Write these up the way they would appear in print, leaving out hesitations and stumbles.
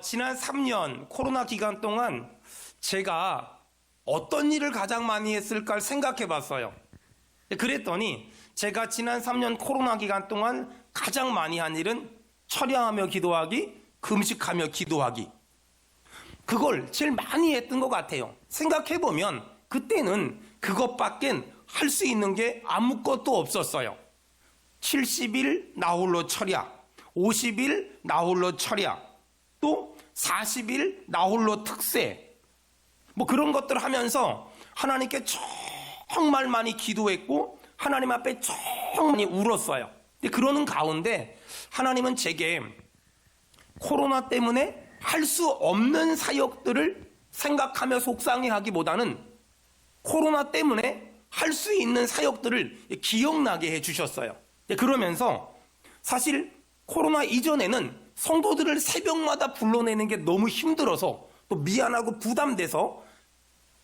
지난 3년 코로나 기간 동안 제가 어떤 일을 가장 많이 했을까를 생각해 봤어요. 그랬더니 제가 지난 3년 코로나 기간 동안 가장 많이 한 일은 철야하며 기도하기, 금식하며 기도하기. 그걸 제일 많이 했던 것 같아요. 생각해 보면 그때는 그것밖엔 할 수 있는 게 아무것도 없었어요. 70일 나홀로 철야, 50일 나홀로 철야, 또 40일 나홀로 특세, 뭐 그런 것들 하면서 하나님께 정말 많이 기도했고 하나님 앞에 정말 많이 울었어요. 근데 그러는 가운데 하나님은 제게 코로나 때문에 할 수 없는 사역들을 생각하며 속상해하기보다는 코로나 때문에 할 수 있는 사역들을 기억나게 해주셨어요. 그러면서 사실 코로나 이전에는 성도들을 새벽마다 불러내는 게 너무 힘들어서 또 미안하고 부담돼서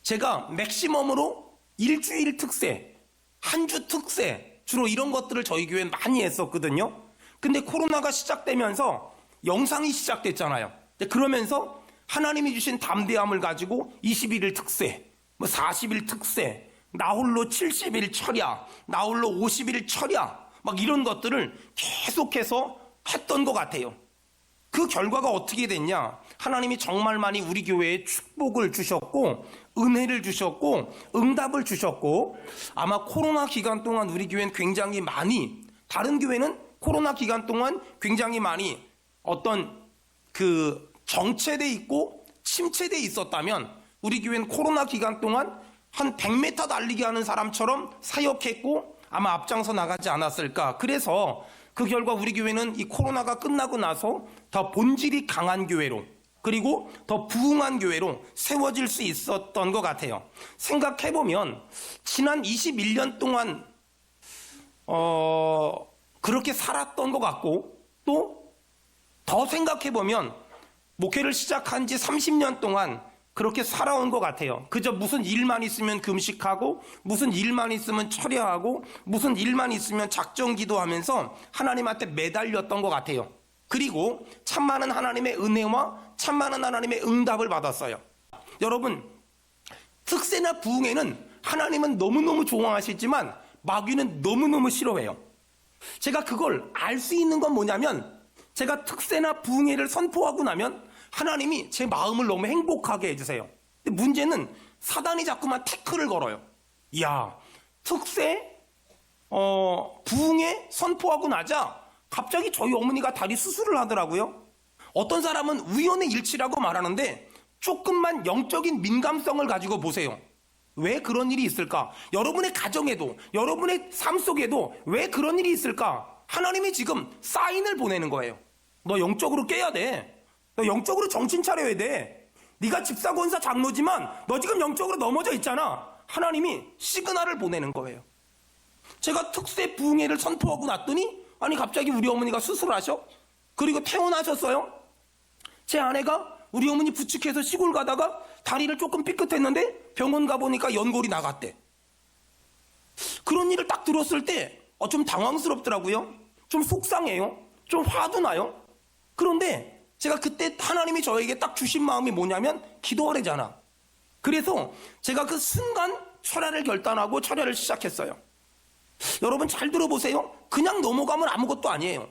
제가 맥시멈으로 일주일 특세, 한 주 특세, 주로 이런 것들을 저희 교회는 많이 했었거든요. 근데 코로나가 시작되면서 영상이 시작됐잖아요. 그러면서 하나님이 주신 담대함을 가지고 21일 특세, 40일 특세, 나홀로 70일 철야, 나홀로 50일 철야, 막 이런 것들을 계속해서 했던 것 같아요. 그 결과가 어떻게 됐냐? 하나님이 정말 많이 우리 교회에 축복을 주셨고 은혜를 주셨고 응답을 주셨고, 아마 코로나 기간 동안 우리 교회는 굉장히 많이, 다른 교회는 코로나 기간 동안 굉장히 많이 어떤 그 정체돼 있고 침체돼 있었다면 우리 교회는 코로나 기간 동안 한 100m 달리기 하는 사람처럼 사역했고 아마 앞장서 나가지 않았을까. 그래서 그 결과 우리 교회는 이 코로나가 끝나고 나서 더 본질이 강한 교회로, 그리고 더 부흥한 교회로 세워질 수 있었던 것 같아요. 생각해보면 지난 21년 동안 그렇게 살았던 것 같고, 또 더 생각해보면 목회를 시작한 지 30년 동안 그렇게 살아온 것 같아요. 그저 무슨 일만 있으면 금식하고, 무슨 일만 있으면 철야하고, 무슨 일만 있으면 작정 기도하면서 하나님한테 매달렸던 것 같아요. 그리고 참 많은 하나님의 은혜와 참 많은 하나님의 응답을 받았어요. 여러분, 특세나 부흥에는 하나님은 너무너무 좋아하시지만 마귀는 너무너무 싫어해요. 제가 그걸 알 수 있는 건 뭐냐면, 제가 특세나 부흥회를 선포하고 나면 하나님이 제 마음을 너무 행복하게 해주세요. 근데 문제는 사단이 자꾸만 태클을 걸어요. 이야, 특세 부흥회 선포하고 나자 갑자기 저희 어머니가 다리 수술을 하더라고요. 어떤 사람은 우연의 일치라고 말하는데 조금만 영적인 민감성을 가지고 보세요. 왜 그런 일이 있을까? 여러분의 가정에도, 여러분의 삶 속에도 왜 그런 일이 있을까? 하나님이 지금 사인을 보내는 거예요. 너 영적으로 깨야 돼. 너 영적으로 정신 차려야 돼. 네가 집사, 권사, 장로지만 너 지금 영적으로 넘어져 있잖아. 하나님이 시그널을 보내는 거예요. 제가 특세 부흥회를 선포하고 났더니 아니 갑자기 우리 어머니가 수술하셔? 그리고 퇴원하셨어요? 제 아내가 우리 어머니 부축해서 시골 가다가 다리를 조금 삐끗했는데 병원 가보니까 연골이 나갔대. 그런 일을 딱 들었을 때 좀 당황스럽더라고요. 좀 속상해요. 좀 화도 나요. 그런데 제가 그때 하나님이 저에게 딱 주신 마음이 뭐냐면 기도하래잖아. 그래서 제가 그 순간 철야를 결단하고 철야를 시작했어요. 여러분 잘 들어보세요. 그냥 넘어가면 아무것도 아니에요.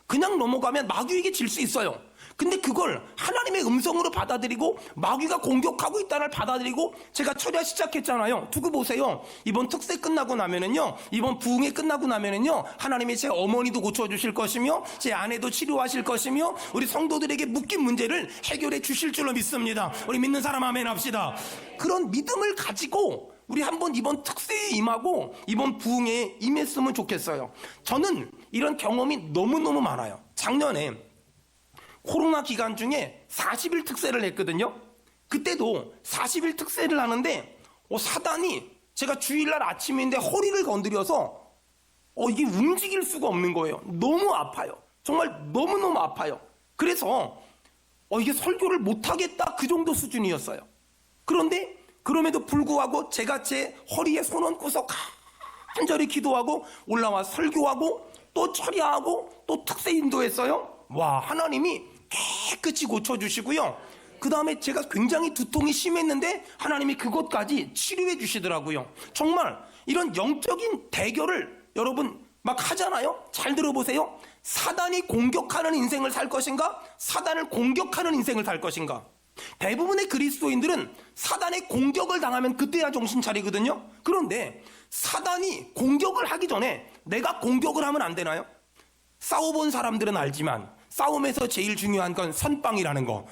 그냥 넘어가면 마귀에게 질 수 있어요. 근데 그걸 하나님의 음성으로 받아들이고 마귀가 공격하고 있다는 걸 받아들이고 제가 철야 시작했잖아요. 두고 보세요. 이번 특세 끝나고 나면은요, 이번 부흥회 끝나고 나면은요, 하나님이 제 어머니도 고쳐주실 것이며 제 아내도 치료하실 것이며 우리 성도들에게 묶인 문제를 해결해 주실 줄로 믿습니다. 우리 믿는 사람 아멘 합시다. 그런 믿음을 가지고 우리 한번 이번 특세에 임하고 이번 부흥회에 임했으면 좋겠어요. 저는 이런 경험이 너무너무 많아요. 작년에 코로나 기간 중에 40일 특세를 했거든요. 그때도 40일 특세를 하는데 사단이 제가 주일날 아침인데 허리를 건드려서 이게 움직일 수가 없는 거예요. 너무 아파요. 정말 너무너무 아파요. 그래서 이게 설교를 못하겠다, 그 정도 수준이었어요. 그런데 그럼에도 불구하고 제가 제 허리에 손 얹고서 간절히 기도하고 올라와 설교하고 또 철야하고 또 특세 인도했어요. 와, 하나님이 깨끗이 고쳐주시고요. 그 다음에 제가 굉장히 두통이 심했는데 하나님이 그것까지 치료해 주시더라고요. 정말 이런 영적인 대결을 여러분 막 하잖아요. 잘 들어보세요. 사단이 공격하는 인생을 살 것인가? 사단을 공격하는 인생을 살 것인가? 대부분의 그리스도인들은 사단의 공격을 당하면 그때야 정신 차리거든요. 그런데 사단이 공격을 하기 전에 내가 공격을 하면 안 되나요? 싸워본 사람들은 알지만 싸움에서 제일 중요한 건 선빵이라는 거.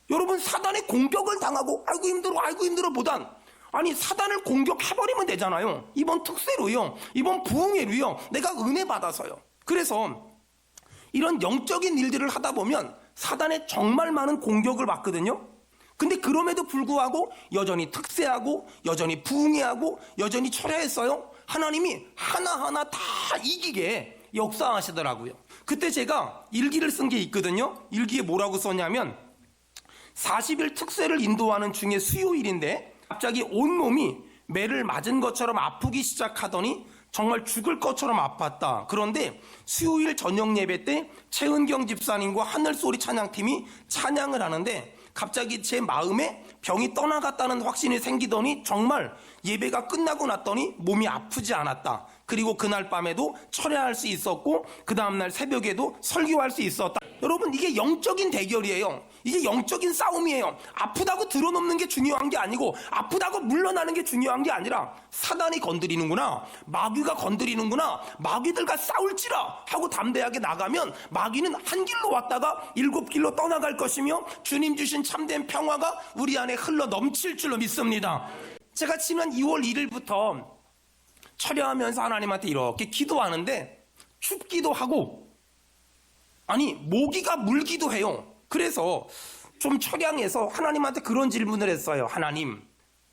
여러분, 사단의 공격을 당하고 아이고 힘들어 보단 아니 사단을 공격해버리면 되잖아요. 이번 특세로요, 이번 부흥회로요, 내가 은혜 받아서요. 그래서 이런 영적인 일들을 하다 보면 사단의 정말 많은 공격을 받거든요. 근데 그럼에도 불구하고 여전히 특세하고 여전히 부흥회하고 여전히 철회했어요. 하나님이 하나하나 다 이기게 역사하시더라고요. 그때 제가 일기를 쓴 게 있거든요. 일기에 뭐라고 썼냐면 40일 특세를 인도하는 중에 수요일인데 갑자기 온몸이 매를 맞은 것처럼 아프기 시작하더니 정말 죽을 것처럼 아팠다. 그런데 수요일 저녁 예배 때 최은경 집사님과 하늘소리 찬양팀이 찬양을 하는데 갑자기 제 마음에 병이 떠나갔다는 확신이 생기더니 정말 예배가 끝나고 났더니 몸이 아프지 않았다. 그리고 그날 밤에도 철회할 수 있었고 그 다음날 새벽에도 설교할 수 있었다. 여러분, 이게 영적인 대결이에요. 이게 영적인 싸움이에요. 아프다고 드러넘는 게 중요한 게 아니고 아프다고 물러나는 게 중요한 게 아니라 사단이 건드리는구나, 마귀가 건드리는구나, 마귀들과 싸울지라 하고 담대하게 나가면 마귀는 한 길로 왔다가 7길로 떠나갈 것이며 주님 주신 참된 평화가 우리 안에 흘러 넘칠 줄로 믿습니다. 제가 지난 2월 1일부터 철야하면서 하나님한테 이렇게 기도하는데 춥기도 하고 아니 모기가 물기도 해요. 그래서 좀 철양해서 하나님한테 그런 질문을 했어요. 하나님,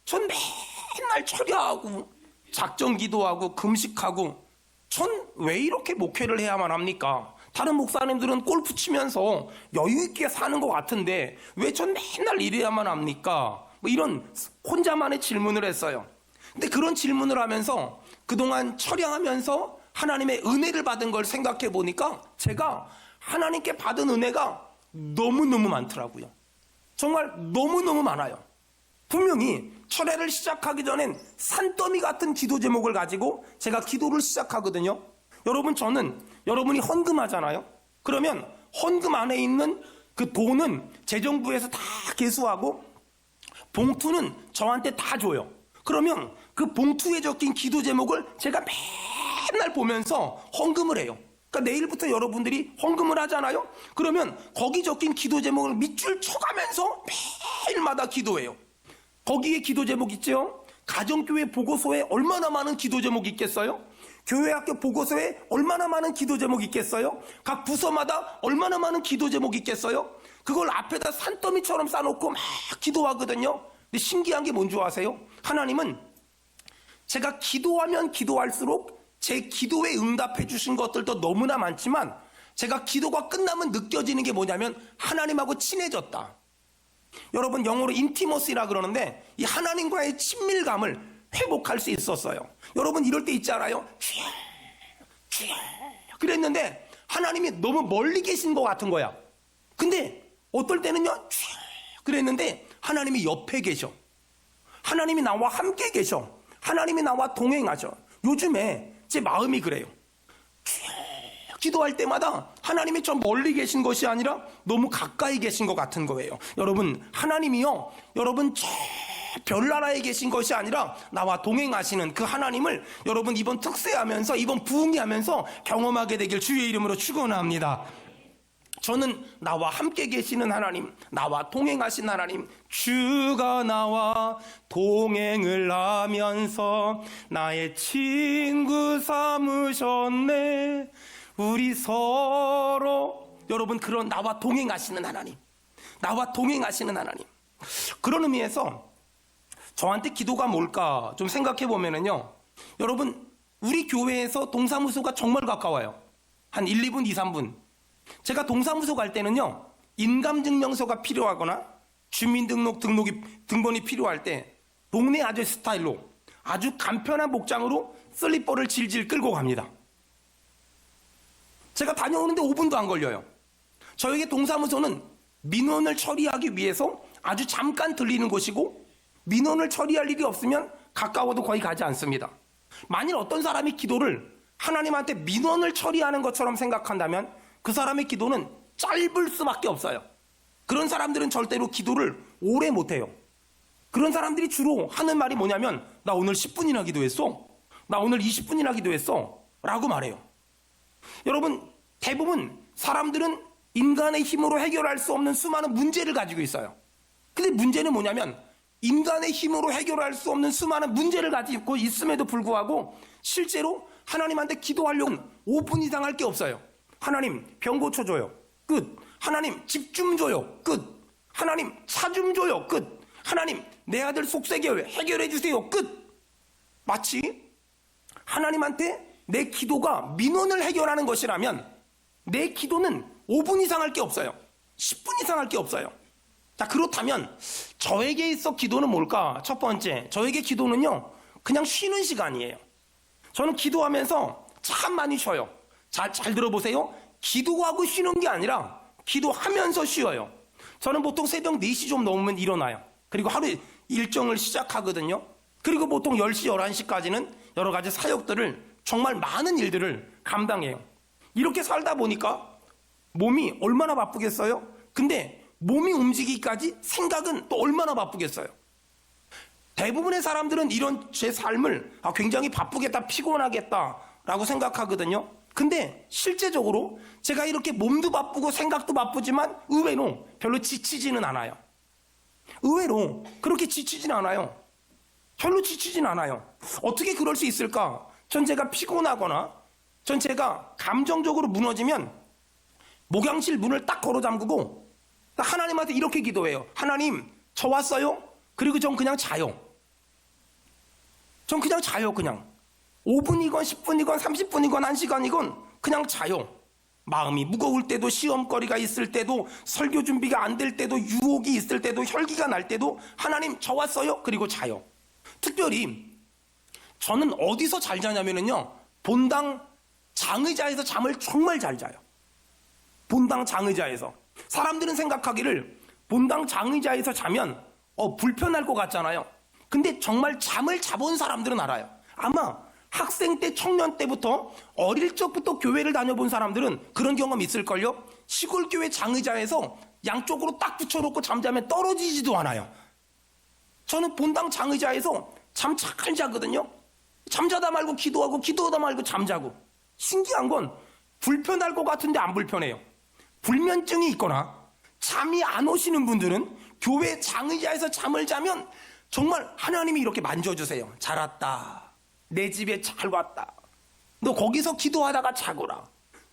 전 맨날 철야하고 작정 기도하고 금식하고 전 왜 이렇게 목회를 해야만 합니까? 다른 목사님들은 골프 치면서 여유 있게 사는 것 같은데 왜 전 맨날 이래야만 합니까? 뭐 이런 혼자만의 질문을 했어요. 근데 그런 질문을 하면서 그동안 철야하면서 하나님의 은혜를 받은 걸 생각해 보니까 제가 하나님께 받은 은혜가 너무너무 많더라고요. 정말 너무너무 많아요. 분명히 철회를 시작하기 전엔 산더미 같은 기도 제목을 가지고 제가 기도를 시작하거든요. 여러분, 저는 여러분이 헌금하잖아요. 그러면 헌금 안에 있는 그 돈은 재정부에서 다 계수하고 봉투는 저한테 다 줘요. 그러면 그 봉투에 적힌 기도 제목을 제가 맨날 보면서 헌금을 해요. 그러니까 내일부터 여러분들이 헌금을 하잖아요. 그러면 거기 적힌 기도 제목을 밑줄 쳐가면서 매일마다 기도해요. 거기에 기도 제목 있죠. 가정교회 보고서에 얼마나 많은 기도 제목이 있겠어요? 교회학교 보고서에 얼마나 많은 기도 제목이 있겠어요? 각 부서마다 얼마나 많은 기도 제목이 있겠어요? 그걸 앞에다 산더미처럼 쌓아놓고 막 기도하거든요. 근데 신기한 게 뭔지 아세요? 하나님은 제가 기도하면 기도할수록 제 기도에 응답해 주신 것들도 너무나 많지만 제가 기도가 끝나면 느껴지는 게 뭐냐면 하나님하고 친해졌다. 여러분, 영어로 인티머시라 그러는데 이 하나님과의 친밀감을 회복할 수 있었어요. 여러분, 이럴 때 있잖아요. 그랬는데 하나님이 너무 멀리 계신 것 같은 거야. 근데 어떨 때는요, 그랬는데 하나님이 옆에 계셔. 하나님이 나와 함께 계셔. 하나님이 나와 동행하셔. 요즘에 제 마음이 그래요. 기도할 때마다 하나님이 좀 멀리 계신 것이 아니라 너무 가까이 계신 것 같은 거예요. 여러분, 하나님이요, 여러분 저 별나라에 계신 것이 아니라 나와 동행하시는 그 하나님을 여러분 이번 특세하면서 이번 부흥회하면서 경험하게 되길 주의 이름으로 축원합니다. 저는 나와 함께 계시는 하나님, 나와 동행하신 하나님, 주가 나와 동행을 하면서 나의 친구 삼으셨네. 우리 서로, 여러분, 그런 나와 동행하시는 하나님, 나와 동행하시는 하나님. 그런 의미에서 저한테 기도가 뭘까 좀 생각해 보면은요, 여러분, 우리 교회에서 동사무소가 정말 가까워요. 한 1, 2분, 2, 3분. 제가 동사무소 갈 때는요, 인감증명서가 필요하거나 등본이 필요할 때 동네 아저씨 스타일로 아주 간편한 복장으로 슬리퍼를 질질 끌고 갑니다. 제가 다녀오는데 5분도 안 걸려요. 저에게 동사무소는 민원을 처리하기 위해서 아주 잠깐 들리는 곳이고, 민원을 처리할 일이 없으면 가까워도 거의 가지 않습니다. 만일 어떤 사람이 기도를 하나님한테 민원을 처리하는 것처럼 생각한다면 그 사람의 기도는 짧을 수밖에 없어요. 그런 사람들은 절대로 기도를 오래 못해요. 그런 사람들이 주로 하는 말이 뭐냐면, 나 오늘 10분이나 기도했어, 나 오늘 20분이나 기도했어 라고 말해요. 여러분, 대부분 사람들은 인간의 힘으로 해결할 수 없는 수많은 문제를 가지고 있어요. 근데 문제는 뭐냐면, 인간의 힘으로 해결할 수 없는 수많은 문제를 가지고 있음에도 불구하고 실제로 하나님한테 기도하려면 5분 이상 할 게 없어요. 하나님 병 고쳐줘요, 끝. 하나님 집 좀 줘요, 끝. 하나님 차 좀 줘요, 끝. 하나님 내 아들 속세교 해결해 주세요, 끝. 마치 하나님한테 내 기도가 민원을 해결하는 것이라면 내 기도는 5분 이상 할 게 없어요. 10분 이상 할 게 없어요. 자, 그렇다면 저에게 있어 기도는 뭘까? 첫 번째, 저에게 기도는요, 그냥 쉬는 시간이에요. 저는 기도하면서 참 많이 쉬어요. 잘 들어보세요. 기도하고 쉬는 게 아니라 기도하면서 쉬어요. 저는 보통 새벽 4시 좀 넘으면 일어나요. 그리고 하루 일정을 시작하거든요. 그리고 보통 10시, 11시까지는 여러 가지 사역들을, 정말 많은 일들을 감당해요. 이렇게 살다 보니까 몸이 얼마나 바쁘겠어요? 근데 몸이 움직이기까지 생각은 또 얼마나 바쁘겠어요? 대부분의 사람들은 이런 제 삶을 굉장히 바쁘겠다, 피곤하겠다라고 생각하거든요. 근데 실제적으로 제가 이렇게 몸도 바쁘고 생각도 바쁘지만 의외로 별로 지치지는 않아요. 의외로 그렇게 지치진 않아요. 별로 지치진 않아요. 어떻게 그럴 수 있을까? 전 제가 피곤하거나 전 제가 감정적으로 무너지면 목욕실 문을 딱 걸어 잠그고 하나님한테 이렇게 기도해요. 하나님, 저 왔어요? 그리고 전 그냥 자요. 전 그냥 자요, 그냥. 5분이건 10분이건 30분이건 1시간이건 그냥 자요. 마음이 무거울 때도, 시험거리가 있을 때도, 설교 준비가 안 될 때도, 유혹이 있을 때도, 혈기가 날 때도 하나님, 저 왔어요? 그리고 자요. 특별히 저는 어디서 잘 자냐면요, 본당 장의자에서 잠을 정말 잘 자요. 본당 장의자에서. 사람들은 생각하기를 본당 장의자에서 자면 불편할 것 같잖아요. 근데 정말 잠을 자본 사람들은 알아요. 아마 학생 때, 청년 때부터, 어릴 적부터 교회를 다녀본 사람들은 그런 경험 있을걸요. 시골교회 장의자에서 양쪽으로 딱 붙여놓고 잠자면 떨어지지도 않아요. 저는 본당 장의자에서 잠 잘 자거든요. 잠자다 말고 기도하고, 기도하다 말고 잠자고. 신기한 건 불편할 것 같은데 안 불편해요. 불면증이 있거나 잠이 안 오시는 분들은 교회 장의자에서 잠을 자면 정말 하나님이 이렇게 만져주세요. 잘 왔다. 내 집에 잘 왔다. 너 거기서 기도하다가 자거라.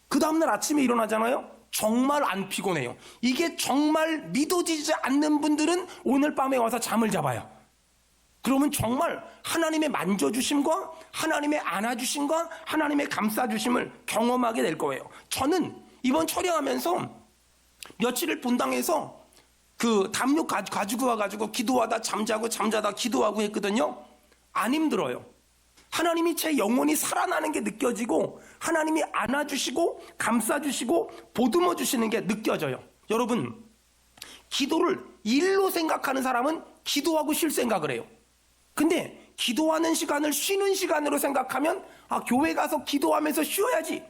그 다음날 아침에 일어나잖아요. 정말 안 피곤해요. 이게 정말 믿어지지 않는 분들은 오늘 밤에 와서 잠을 잡아요. 그러면 정말 하나님의 만져주심과 하나님의 안아주심과 하나님의 감싸주심을 경험하게 될 거예요. 저는 이번 촬영하면서 며칠을 본당에서 그 담요 가지고 와가지고 기도하다 잠자고, 잠자다 기도하고 했거든요. 안 힘들어요. 하나님이 제 영혼이 살아나는 게 느껴지고, 하나님이 안아주시고 감싸주시고 보듬어 주시는 게 느껴져요. 여러분, 기도를 일로 생각하는 사람은 기도하고 쉴 생각을 해요. 근데 기도하는 시간을 쉬는 시간으로 생각하면 교회 가서 기도하면서 쉬어야지,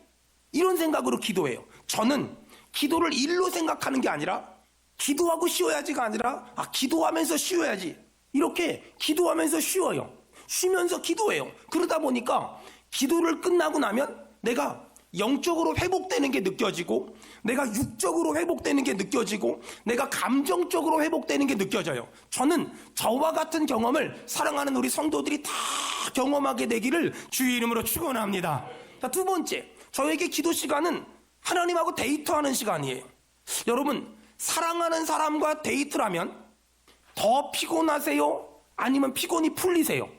이런 생각으로 기도해요. 저는 기도를 일로 생각하는 게 아니라, 기도하고 쉬어야지가 아니라 기도하면서 쉬어야지, 이렇게 기도하면서 쉬어요. 쉬면서 기도해요. 그러다 보니까 기도를 끝나고 나면 내가 영적으로 회복되는 게 느껴지고, 내가 육적으로 회복되는 게 느껴지고, 내가 감정적으로 회복되는 게 느껴져요. 저는 저와 같은 경험을 사랑하는 우리 성도들이 다 경험하게 되기를 주의 이름으로 축원합니다. 자, 두 번째, 저에게 기도 시간은 하나님하고 데이트하는 시간이에요. 여러분, 사랑하는 사람과 데이트를 하면 더 피곤하세요? 아니면 피곤이 풀리세요?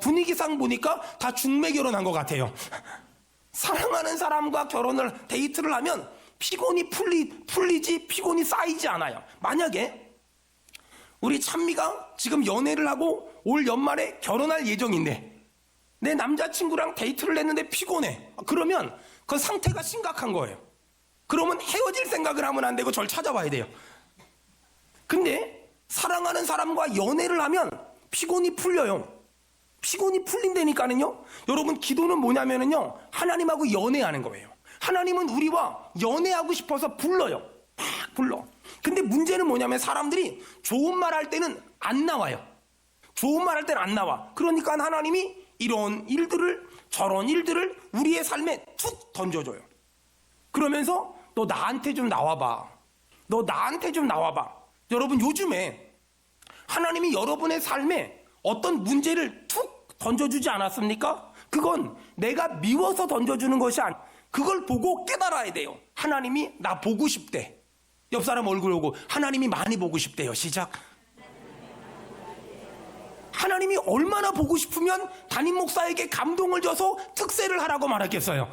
분위기상 보니까 다 중매 결혼한 것 같아요. 사랑하는 사람과 데이트를 하면 피곤이 풀리지, 피곤이 쌓이지 않아요. 만약에 우리 찬미가 지금 연애를 하고 올 연말에 결혼할 예정인데 내 남자친구랑 데이트를 했는데 피곤해. 그러면 그 상태가 심각한 거예요. 그러면 헤어질 생각을 하면 안 되고 절 찾아와야 돼요. 근데 사랑하는 사람과 연애를 하면 피곤이 풀려요. 피곤이 풀린다니까는요. 여러분, 기도는 뭐냐면은요, 하나님하고 연애하는 거예요. 하나님은 우리와 연애하고 싶어서 불러요. 막 불러. 근데 문제는 뭐냐면 사람들이 좋은 말 할 때는 안 나와요. 좋은 말 할 때는 안 나와. 그러니까 하나님이 이런 일들을, 저런 일들을 우리의 삶에 툭 던져줘요. 그러면서 너 나한테 좀 나와봐. 너 나한테 좀 나와봐. 여러분, 요즘에 하나님이 여러분의 삶에 어떤 문제를 툭 던져주지 않았습니까? 그건 내가 미워서 던져주는 것이 아니야. 그걸 보고 깨달아야 돼요. 하나님이 나 보고 싶대. 옆 사람 얼굴 보고 하나님이 많이 보고 싶대요. 시작. 하나님이 얼마나 보고 싶으면 담임 목사에게 감동을 줘서 특세를 하라고 말하겠어요.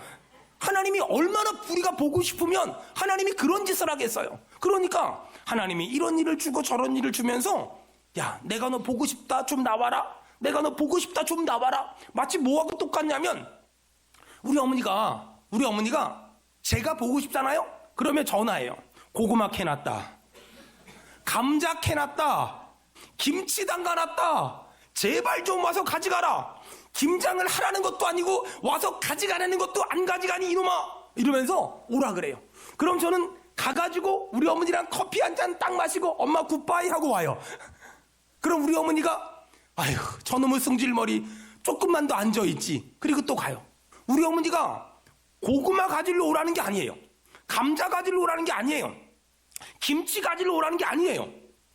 하나님이 얼마나 우리가 보고 싶으면 하나님이 그런 짓을 하겠어요. 그러니까 하나님이 이런 일을 주고 저런 일을 주면서, 야, 내가 너 보고 싶다, 좀 나와라. 내가 너 보고 싶다, 좀 나와라. 마치 뭐하고 똑같냐면 우리 어머니가 제가 보고 싶잖아요. 그러면 전화해요. 고구마 캐놨다, 감자 캐놨다, 김치 담가놨다, 제발 좀 와서 가져가라. 김장을 하라는 것도 아니고 와서 가져가라는 것도 안 가져가니 이놈아, 이러면서 오라 그래요. 그럼 저는 가가지고 우리 어머니랑 커피 한 잔 딱 마시고 엄마 굿바이 하고 와요. 그럼 우리 어머니가 아휴, 저놈의 승질머리 조금만 더 앉아있지. 그리고 또 가요. 우리 어머니가 고구마 가지러 오라는 게 아니에요. 감자 가지러 오라는 게 아니에요. 김치 가지러 오라는 게 아니에요.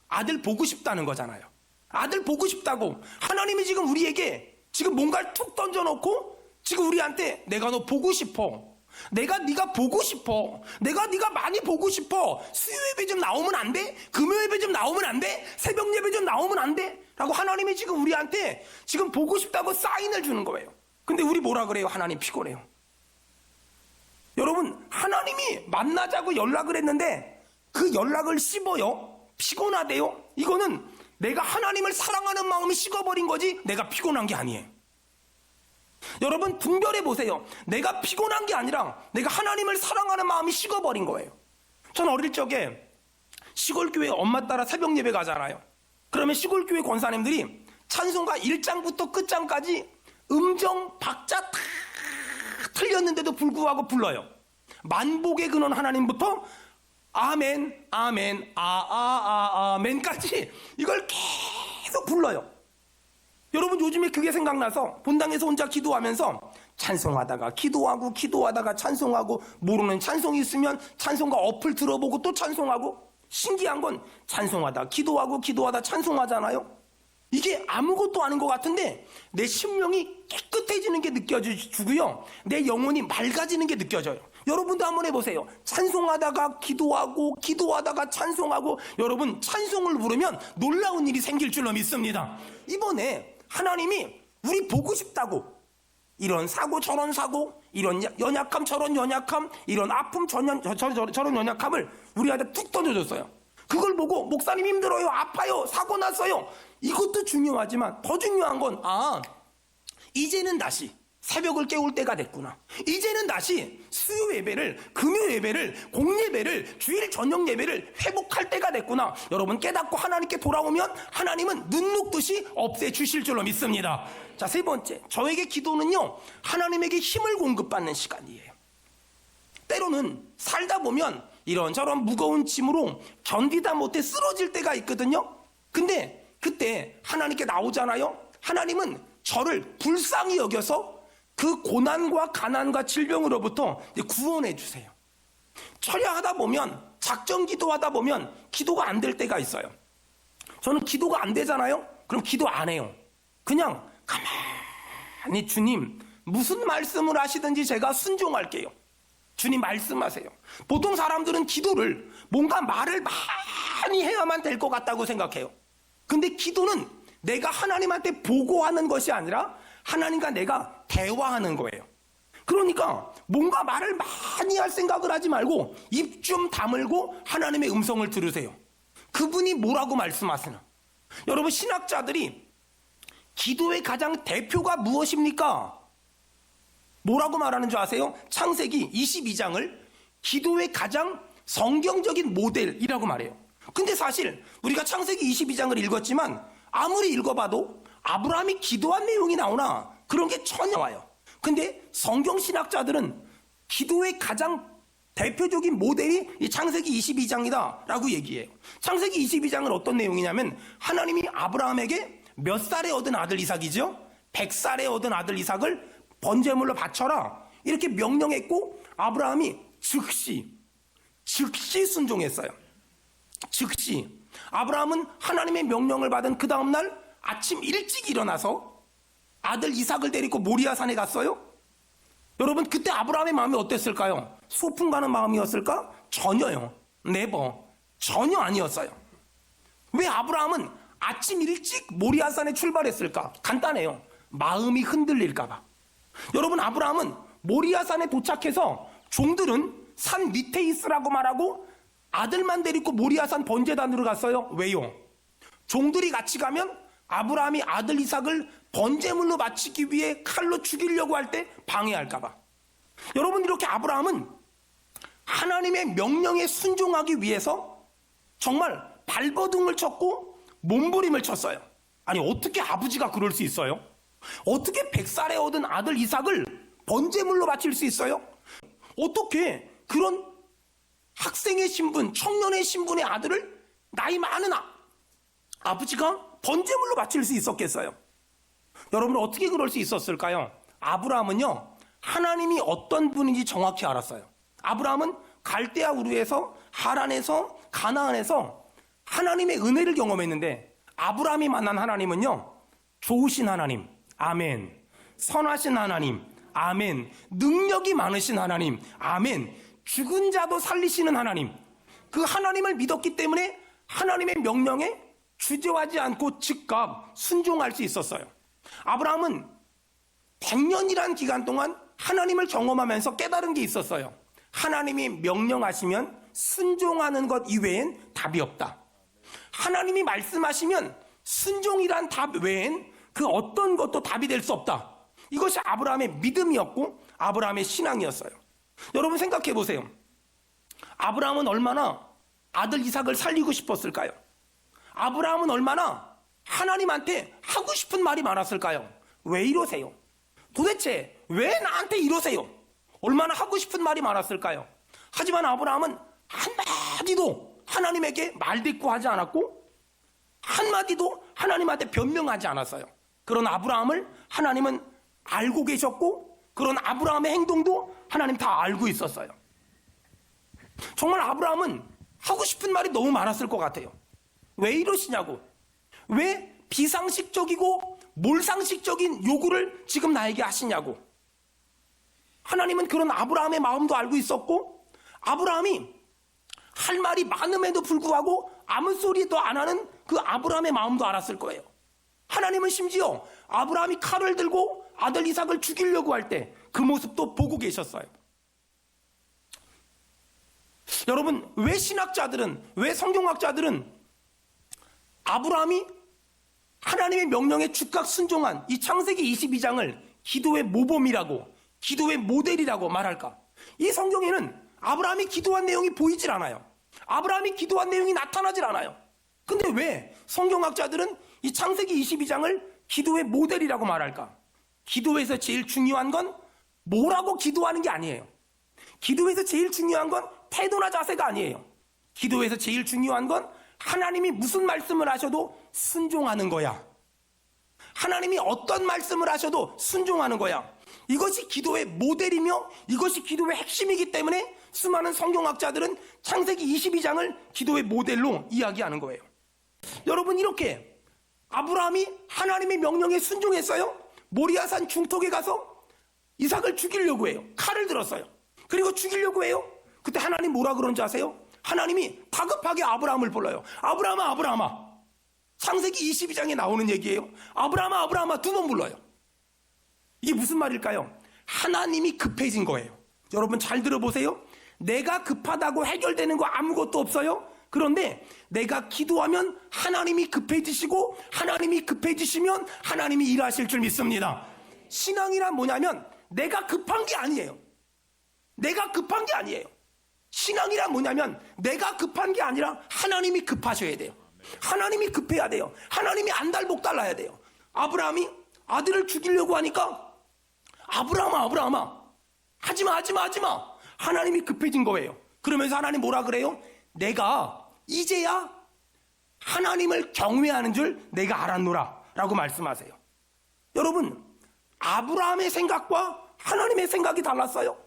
아들 보고 싶다는 거잖아요. 아들 보고 싶다고. 하나님이 지금 우리에게 지금 뭔가를 툭 던져놓고 지금 우리한테 내가 너 보고 싶어. 내가 네가 보고 싶어. 내가 네가 많이 보고 싶어. 수요 예배 좀 나오면 안 돼? 금요 예배 좀 나오면 안 돼? 새벽 예배 좀 나오면 안 돼? 라고 하나님이 지금 우리한테 지금 보고 싶다고 사인을 주는 거예요. 근데 우리 뭐라 그래요? 하나님 피곤해요. 여러분, 하나님이 만나자고 연락을 했는데 그 연락을 씹어요. 피곤하대요. 이거는 내가 하나님을 사랑하는 마음이 식어버린 거지 내가 피곤한 게 아니에요. 여러분, 분별해 보세요. 내가 피곤한 게 아니라 내가 하나님을 사랑하는 마음이 식어버린 거예요. 전 어릴 적에 시골교회 엄마 따라 새벽 예배 가잖아요. 그러면 시골교회 권사님들이 찬송가 1장부터 끝장까지 음정 박자 다 틀렸는데도 불구하고 불러요. 만복의 근원 하나님부터 아멘, 아멘, 아멘까지 이걸 계속 불러요. 여러분, 요즘에 그게 생각나서 본당에서 혼자 기도하면서 찬송하다가 기도하다가 찬송하고, 모르는 찬송이 있으면 찬송가 어플 들어보고 또 찬송하고. 신기한 건 찬송하다 기도하다 찬송하잖아요. 이게 아무것도 아닌 것 같은데 내 심령이 깨끗해지는 게 느껴지고요, 내 영혼이 맑아지는 게 느껴져요. 여러분도 한번 해보세요. 찬송하다가 기도하다가 찬송하고. 여러분, 찬송을 부르면 놀라운 일이 생길 줄로 믿습니다. 이번에 하나님이 우리 보고 싶다고, 이런 사고 저런 사고, 이런 연약함 저런 연약함, 이런 아픔 저런 연약함을 우리한테 툭 던져줬어요. 그걸 보고 목사님 힘들어요, 아파요, 사고 났어요, 이것도 중요하지만 더 중요한 건 이제는 다시 새벽을 깨울 때가 됐구나. 이제는 다시 수요 예배를, 금요 예배를, 공예배를, 주일 저녁 예배를 회복할 때가 됐구나. 여러분, 깨닫고 하나님께 돌아오면 하나님은 눈 녹듯이 없애주실 줄로 믿습니다. 자, 세 번째, 저에게 기도는요, 하나님에게 힘을 공급받는 시간이에요. 때로는 살다 보면 이런저런 무거운 짐으로 견디다 못해 쓰러질 때가 있거든요. 근데 그때 하나님께 나오잖아요. 하나님은 저를 불쌍히 여겨서 그 고난과 가난과 질병으로부터 구원해 주세요. 철야하다 보면, 작정 기도하다 보면 기도가 안 될 때가 있어요. 저는 기도가 안 되잖아요. 그럼 기도 안 해요. 그냥 가만히 주님 무슨 말씀을 하시든지 제가 순종할게요. 주님 말씀하세요. 보통 사람들은 기도를 뭔가 말을 많이 해야만 될 것 같다고 생각해요. 근데 기도는 내가 하나님한테 보고하는 것이 아니라 하나님과 내가 대화하는 거예요. 그러니까 뭔가 말을 많이 할 생각을 하지 말고 입 좀 다물고 하나님의 음성을 들으세요. 그분이 뭐라고 말씀하시나. 여러분, 신학자들이 기도의 가장 대표가 무엇입니까? 뭐라고 말하는 줄 아세요? 창세기 22장을 기도의 가장 성경적인 모델이라고 말해요. 근데 사실 우리가 창세기 22장을 읽었지만 아무리 읽어봐도 아브라함이 기도한 내용이 나오나 그런 게 전혀 와요. 근데 성경신학자들은 기도의 가장 대표적인 모델이 이 창세기 22장이다 라고 얘기해요. 창세기 22장은 어떤 내용이냐면 하나님이 아브라함에게 몇 살에 얻은 아들 이삭이죠? 100살에 얻은 아들 이삭을 번제물로 바쳐라 이렇게 명령했고 아브라함이 즉시 순종했어요. 즉시 아브라함은 하나님의 명령을 받은 그 다음날 아침 일찍 일어나서 아들 이삭을 데리고 모리아산에 갔어요. 여러분 그때 아브라함의 마음이 어땠을까요? 소풍 가는 마음이었을까? 전혀요. 네버. 전혀 아니었어요. 왜 아브라함은 아침 일찍 모리아산에 출발했을까? 간단해요. 마음이 흔들릴까 봐. 여러분 아브라함은 모리아산에 도착해서 종들은 산 밑에 있으라고 말하고 아들만 데리고 모리아산 번제단으로 갔어요. 왜요? 종들이 같이 가면 아브라함이 아들 이삭을 번제물로 바치기 위해 칼로 죽이려고 할 때 방해할까 봐. 여러분 이렇게 아브라함은 하나님의 명령에 순종하기 위해서 정말 발버둥을 쳤고 몸부림을 쳤어요. 아니 어떻게 아버지가 그럴 수 있어요? 어떻게 100살에 얻은 아들 이삭을 번제물로 바칠 수 있어요? 어떻게 그런 학생의 신분, 청년의 신분의 아들을 나이 많은 아버지가 번제물로 바칠 수 있었겠어요? 여러분 어떻게 그럴 수 있었을까요? 아브라함은요 하나님이 어떤 분인지 정확히 알았어요. 아브라함은 갈대아 우르에서 하란에서 가나안에서 하나님의 은혜를 경험했는데 아브라함이 만난 하나님은요 좋으신 하나님, 아멘. 선하신 하나님, 아멘. 능력이 많으신 하나님, 아멘. 죽은 자도 살리시는 하나님, 그 하나님을 믿었기 때문에 하나님의 명령에 주저하지 않고 즉각 순종할 수 있었어요. 아브라함은 100년이란 기간 동안 하나님을 경험하면서 깨달은 게 있었어요. 하나님이 명령하시면 순종하는 것 이외엔 답이 없다. 하나님이 말씀하시면 순종이란 답 외엔 그 어떤 것도 답이 될 수 없다. 이것이 아브라함의 믿음이었고 아브라함의 신앙이었어요. 여러분 생각해 보세요. 아브라함은 얼마나 아들 이삭을 살리고 싶었을까요? 아브라함은 얼마나 하나님한테 하고 싶은 말이 많았을까요? 왜 이러세요? 도대체 왜 나한테 이러세요? 얼마나 하고 싶은 말이 많았을까요? 하지만 아브라함은 한마디도 하나님에게 말대꾸하지 않았고 한마디도 하나님한테 변명하지 않았어요. 그런 아브라함을 하나님은 알고 계셨고 그런 아브라함의 행동도 하나님 다 알고 있었어요. 정말 아브라함은 하고 싶은 말이 너무 많았을 것 같아요. 왜 이러시냐고, 왜 비상식적이고 몰상식적인 요구를 지금 나에게 하시냐고. 하나님은 그런 아브라함의 마음도 알고 있었고 아브라함이 할 말이 많음에도 불구하고 아무 소리도 안 하는 그 아브라함의 마음도 알았을 거예요. 하나님은 심지어 아브라함이 칼을 들고 아들 이삭을 죽이려고 할 때 그 모습도 보고 계셨어요. 여러분 왜 신학자들은, 왜 성경학자들은 아브라함이 하나님의 명령에 즉각 순종한 이 창세기 22장을 기도의 모범이라고, 기도의 모델이라고 말할까? 이 성경에는 아브라함이 기도한 내용이 보이질 않아요. 아브라함이 기도한 내용이 나타나질 않아요. 근데 왜 성경학자들은 이 창세기 22장을 기도의 모델이라고 말할까? 기도에서 제일 중요한 건 뭐라고 기도하는 게 아니에요. 기도에서 제일 중요한 건 태도나 자세가 아니에요. 기도에서 제일 중요한 건 하나님이 무슨 말씀을 하셔도 순종하는 거야. 하나님이 어떤 말씀을 하셔도 순종하는 거야. 이것이 기도의 모델이며 이것이 기도의 핵심이기 때문에 수많은 성경학자들은 창세기 22장을 기도의 모델로 이야기하는 거예요. 여러분 이렇게 아브라함이 하나님의 명령에 순종했어요. 모리아산 중턱에 가서 이삭을 죽이려고 해요. 칼을 들었어요. 그리고 죽이려고 해요. 그때 하나님 뭐라 그런지 아세요? 하나님이 다급하게 아브라함을 불러요. 아브라함아, 아브라함아. 창세기 22장에 나오는 얘기예요. 아브라함아, 아브라함아 2번 불러요. 이게 무슨 말일까요? 하나님이 급해진 거예요. 여러분 잘 들어보세요. 내가 급하다고 해결되는 거 아무것도 없어요. 그런데 내가 기도하면 하나님이 급해지시고 하나님이 급해지시면 하나님이 일하실 줄 믿습니다. 신앙이란 뭐냐면 내가 급한 게 아니에요. 내가 급한 게 아니에요. 신앙이란 뭐냐면 내가 급한 게 아니라 하나님이 급하셔야 돼요. 하나님이 급해야 돼요. 하나님이 안달복 달라야 돼요. 아브라함이 아들을 죽이려고 하니까 아브라함아 하지마. 하나님이 급해진 거예요. 그러면서 하나님 뭐라 그래요? 내가 이제야 하나님을 경외하는 줄 내가 알았노라 라고 말씀하세요. 여러분, 아브라함의 생각과 하나님의 생각이 달랐어요.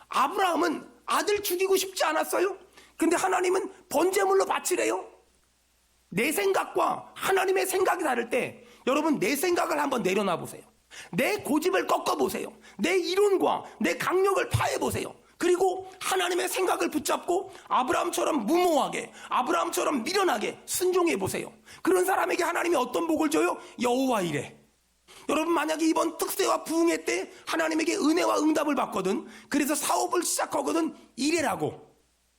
아브라함은 아들 죽이고 싶지 않았어요. 근데 하나님은 번제물로 바치래요. 내 생각과 하나님의 생각이 다를 때 여러분, 내 생각을 한번 내려놔 보세요. 내 고집을 꺾어 보세요. 내 이론과 내 강력을 파해 보세요. 그리고 하나님의 생각을 붙잡고 아브라함처럼 무모하게, 아브라함처럼 미련하게 순종해 보세요. 그런 사람에게 하나님이 어떤 복을 줘요? 여호와 이레. 여러분, 만약에 이번 특세와 부흥회 때 하나님에게 은혜와 응답을 받거든, 그래서 사업을 시작하거든, 이레라고.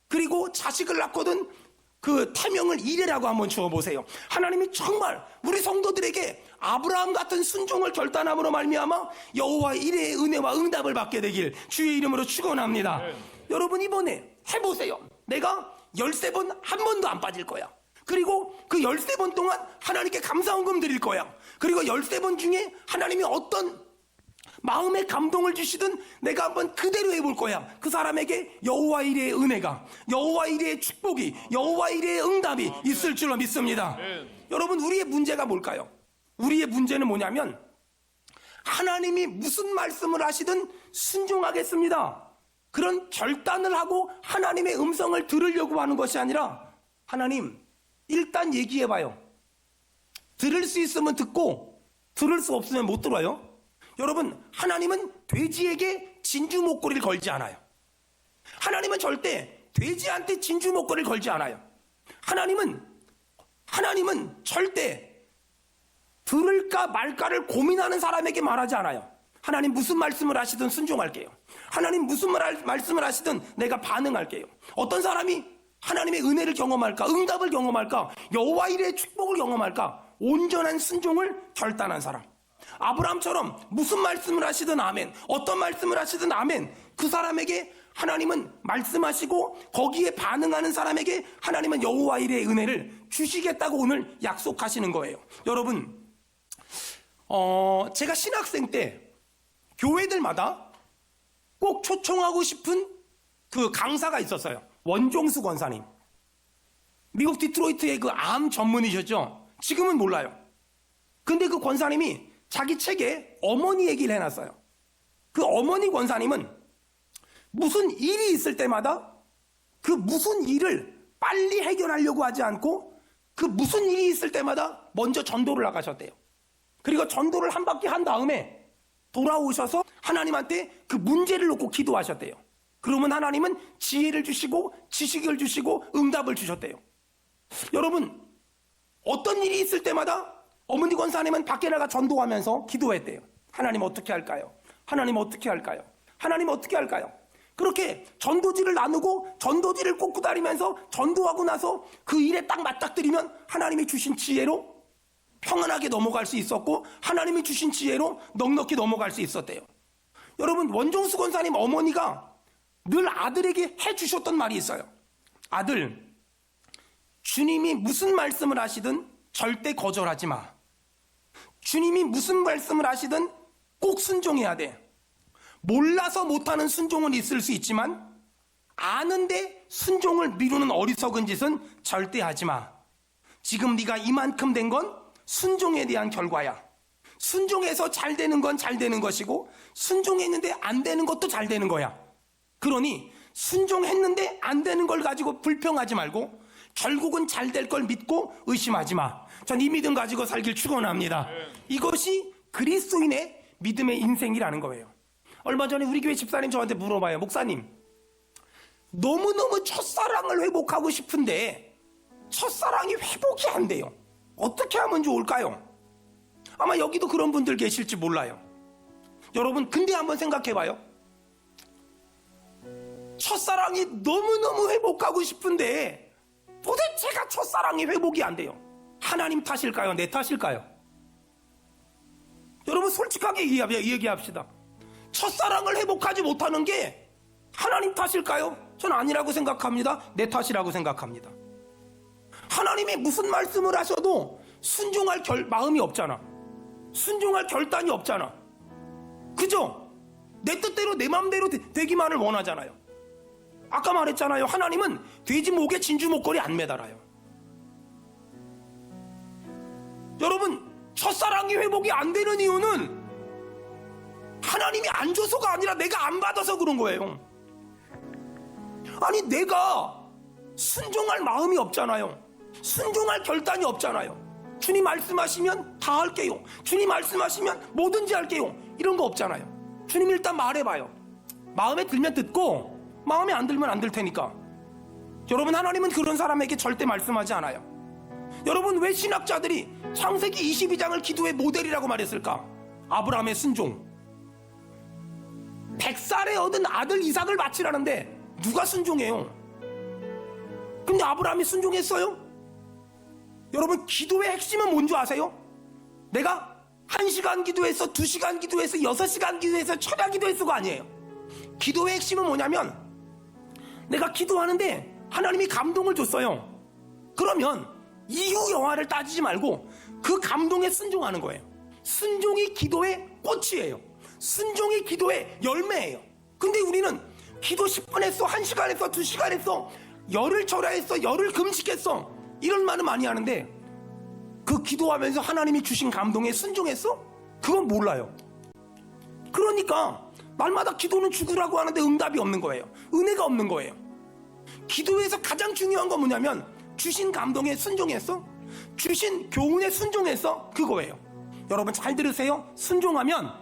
그리고 자식을 낳거든, 그 태명을 이레라고 한번 주어보세요. 하나님이 정말 우리 성도들에게 아브라함 같은 순종을 결단함으로 말미암아 여호와 이레의 은혜와 응답을 받게 되길 주의 이름으로 축원합니다. 여러분, 이번에 해보세요. 내가 13번 한 번도 안 빠질 거야. 그리고 그 13번 동안 하나님께 감사헌금 드릴 거야. 그리고 13번 중에 하나님이 어떤 마음의 감동을 주시든 내가 한번 그대로 해볼 거야. 그 사람에게 여호와 이레의 은혜가, 여호와 이레의 축복이, 여호와 이레의 응답이 있을 줄로 믿습니다. 여러분, 우리의 문제가 뭘까요? 우리의 문제는 뭐냐면 하나님이 무슨 말씀을 하시든 순종하겠습니다, 그런 결단을 하고 하나님의 음성을 들으려고 하는 것이 아니라, 하나님 일단 얘기해봐요. 들을 수 있으면 듣고 들을 수 없으면 못 들어요. 여러분, 하나님은 돼지에게 진주 목걸이를 걸지 않아요. 하나님은 절대 돼지한테 진주 목걸이를 걸지 않아요. 하나님은 절대 들을까 말까를 고민하는 사람에게 말하지 않아요. 하나님 무슨 말씀을 하시든 순종할게요. 하나님 무슨 말씀을 하시든 내가 반응할게요. 어떤 사람이 하나님의 은혜를 경험할까, 응답을 경험할까, 여호와 이레의 축복을 경험할까? 온전한 순종을 결단한 사람. 아브라함처럼 무슨 말씀을 하시든 아멘, 어떤 말씀을 하시든 아멘. 그 사람에게 하나님은 말씀하시고 거기에 반응하는 사람에게 하나님은 여호와 이레의 은혜를 주시겠다고 오늘 약속하시는 거예요. 여러분, 제가 신학생 때 교회들마다 꼭 초청하고 싶은 그 강사가 있었어요. 원종수 권사님. 미국 디트로이트의 그 암 전문이셨죠. 지금은 몰라요. 근데 그 권사님이 자기 책에 어머니 얘기를 해놨어요. 그 어머니 권사님은 무슨 일이 있을 때마다 그 무슨 일을 빨리 해결하려고 하지 않고 그 무슨 일이 있을 때마다 먼저 전도를 나가셨대요. 그리고 전도를 한 바퀴 한 다음에 돌아오셔서 하나님한테 그 문제를 놓고 기도하셨대요. 그러면 하나님은 지혜를 주시고 지식을 주시고 응답을 주셨대요. 여러분, 어떤 일이 있을 때마다 어머니 권사님은 밖에 나가 전도하면서 기도했대요. 하나님 어떻게 할까요? 하나님 어떻게 할까요? 하나님 어떻게 할까요? 그렇게 전도지를 나누고 전도지를 꽂고 다니면서 전도하고 나서 그 일에 딱 맞닥뜨리면 하나님이 주신 지혜로 평안하게 넘어갈 수 있었고, 하나님이 주신 지혜로 넉넉히 넘어갈 수 있었대요. 여러분, 원종수 권사님 어머니가 늘 아들에게 해주셨던 말이 있어요. 아들, 주님이 무슨 말씀을 하시든 절대 거절하지 마. 주님이 무슨 말씀을 하시든 꼭 순종해야 돼. 몰라서 못하는 순종은 있을 수 있지만 아는데 순종을 미루는 어리석은 짓은 절대 하지 마. 지금 네가 이만큼 된 건 순종에 대한 결과야. 순종해서 잘 되는 건 잘 되는 것이고 순종했는데 안 되는 것도 잘 되는 거야. 그러니 순종했는데 안 되는 걸 가지고 불평하지 말고 결국은 잘 될 걸 믿고 의심하지 마. 전 이 믿음 가지고 살길 축원합니다. 이것이 그리스도인의 믿음의 인생이라는 거예요. 얼마 전에 우리 교회 집사님 저한테 물어봐요. 목사님, 너무너무 첫사랑을 회복하고 싶은데 첫사랑이 회복이 안 돼요. 어떻게 하면 좋을까요? 아마 여기도 그런 분들 계실지 몰라요. 여러분, 근데 한번 생각해봐요. 첫사랑이 너무너무 회복하고 싶은데 도대체가 첫사랑이 회복이 안 돼요. 하나님 탓일까요? 내 탓일까요? 여러분, 솔직하게 얘기합시다. 첫사랑을 회복하지 못하는 게 하나님 탓일까요? 저는 아니라고 생각합니다. 내 탓이라고 생각합니다. 하나님이 무슨 말씀을 하셔도 순종할 마음이 없잖아. 순종할 결단이 없잖아. 그죠? 내 뜻대로 내 마음대로 되기만을 원하잖아요. 아까 말했잖아요. 하나님은 돼지 목에 진주 목걸이 안 매달아요. 여러분, 첫사랑이 회복이 안 되는 이유는 하나님이 안 줘서가 아니라 내가 안 받아서 그런 거예요. 아니, 내가 순종할 마음이 없잖아요. 순종할 결단이 없잖아요. 주님 말씀하시면 다 할게요. 주님 말씀하시면 뭐든지 할게요. 이런 거 없잖아요. 주님 일단 말해봐요. 마음에 들면 듣고 마음에 안 들면 안 들 테니까. 여러분, 하나님은 그런 사람에게 절대 말씀하지 않아요. 여러분, 왜 신학자들이 창세기 22장을 기도의 모델이라고 말했을까? 아브라함의 순종. 100살에 얻은 아들 이삭을 바치라는데 누가 순종해요? 근데 아브라함이 순종했어요? 여러분, 기도의 핵심은 뭔지 아세요? 내가 1시간 기도해서 2시간 기도해서 6시간 기도해서 철야 기도해서가 아니에요. 기도의 핵심은 뭐냐면 내가 기도하는데 하나님이 감동을 줬어요. 그러면 이후 여하를 따지지 말고 그 감동에 순종하는 거예요. 순종이 기도의 꽃이에요. 순종이 기도의 열매예요. 근데 우리는 기도 10분 했어, 1시간 했어, 2시간 했어, 열흘 철야했어, 열흘 금식했어, 이런 말은 많이 하는데 그 기도하면서 하나님이 주신 감동에 순종했어? 그건 몰라요. 그러니까 날마다 기도는 죽으라고 하는데 응답이 없는 거예요. 은혜가 없는 거예요. 기도에서 가장 중요한 건 뭐냐면 주신 감동에 순종했어? 주신 교훈에 순종했어? 그거예요. 여러분 잘 들으세요. 순종하면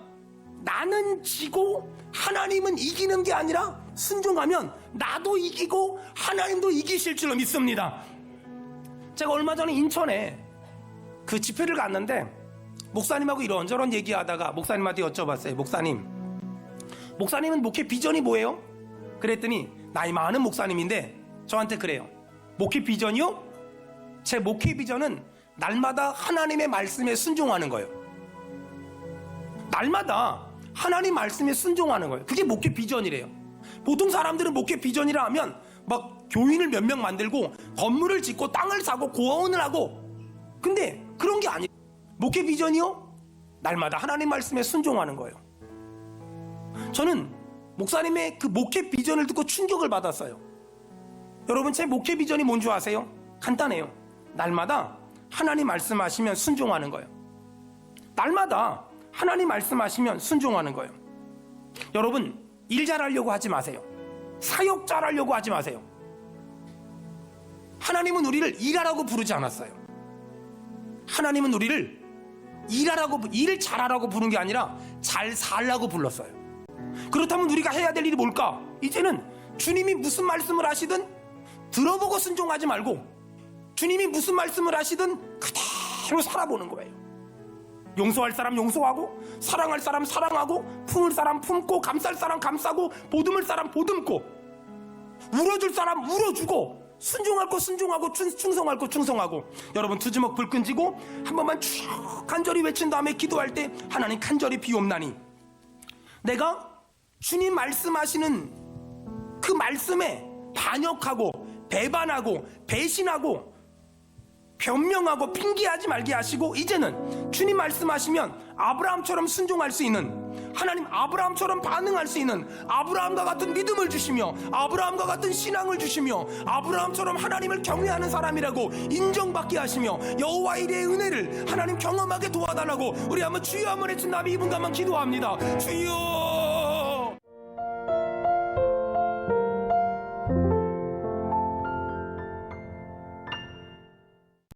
나는 지고 하나님은 이기는 게 아니라 순종하면 나도 이기고 하나님도 이기실 줄로 믿습니다. 제가 얼마 전에 인천에 그 집회를 갔는데 목사님하고 이런저런 얘기하다가 목사님한테 여쭤봤어요. 목사님은 목회 비전이 뭐예요? 그랬더니 나이 많은 목사님인데 저한테 그래요. 목회 비전이요? 제 목회 비전은 날마다 하나님의 말씀에 순종하는 거예요. 날마다 하나님 말씀에 순종하는 거예요. 그게 목회 비전이래요. 보통 사람들은 목회 비전이라 하면 막 교인을 몇 명 만들고 건물을 짓고 땅을 사고 고아원을 하고, 근데 그런 게 아니에요. 목회 비전이요? 날마다 하나님 말씀에 순종하는 거예요. 저는 목사님의 그 목회 비전을 듣고 충격을 받았어요. 여러분, 제 목회 비전이 뭔지 아세요? 간단해요. 날마다 하나님 말씀하시면 순종하는 거예요. 날마다 하나님 말씀하시면 순종하는 거예요. 여러분, 일 잘하려고 하지 마세요. 사역 잘하려고 하지 마세요. 하나님은 우리를 일하라고 부르지 않았어요. 하나님은 우리를 일을 잘하라고 부른 게 아니라 잘 살라고 불렀어요. 그렇다면 우리가 해야 될 일이 뭘까? 이제는 주님이 무슨 말씀을 하시든 들어보고 순종하지 말고 주님이 무슨 말씀을 하시든 그대로 살아보는 거예요. 용서할 사람 용서하고, 사랑할 사람 사랑하고, 품을 사람 품고, 감쌀 사람 감싸고, 보듬을 사람 보듬고, 울어줄 사람 울어주고, 순종할 거 순종하고, 충성할 거 충성하고. 여러분, 두 주먹 불 끈지고 한 번만 쭉 간절히 외친 다음에 기도할 때 하나님 간절히 비옵나니, 내가 주님 말씀하시는 그 말씀에 반역하고 배반하고 배신하고 변명하고 핑계하지 말게 하시고, 이제는 주님 말씀하시면 아브라함처럼 순종할 수 있는, 하나님 아브라함처럼 반응할 수 있는 아브라함과 같은 믿음을 주시며 아브라함과 같은 신앙을 주시며 아브라함처럼 하나님을 경외하는 사람이라고 인정받게 하시며 여호와의 일의 은혜를 하나님 경험하게 도와달라고 우리 한번 주여 한번 외친 다음에 이분과 한번 기도합니다. 주여.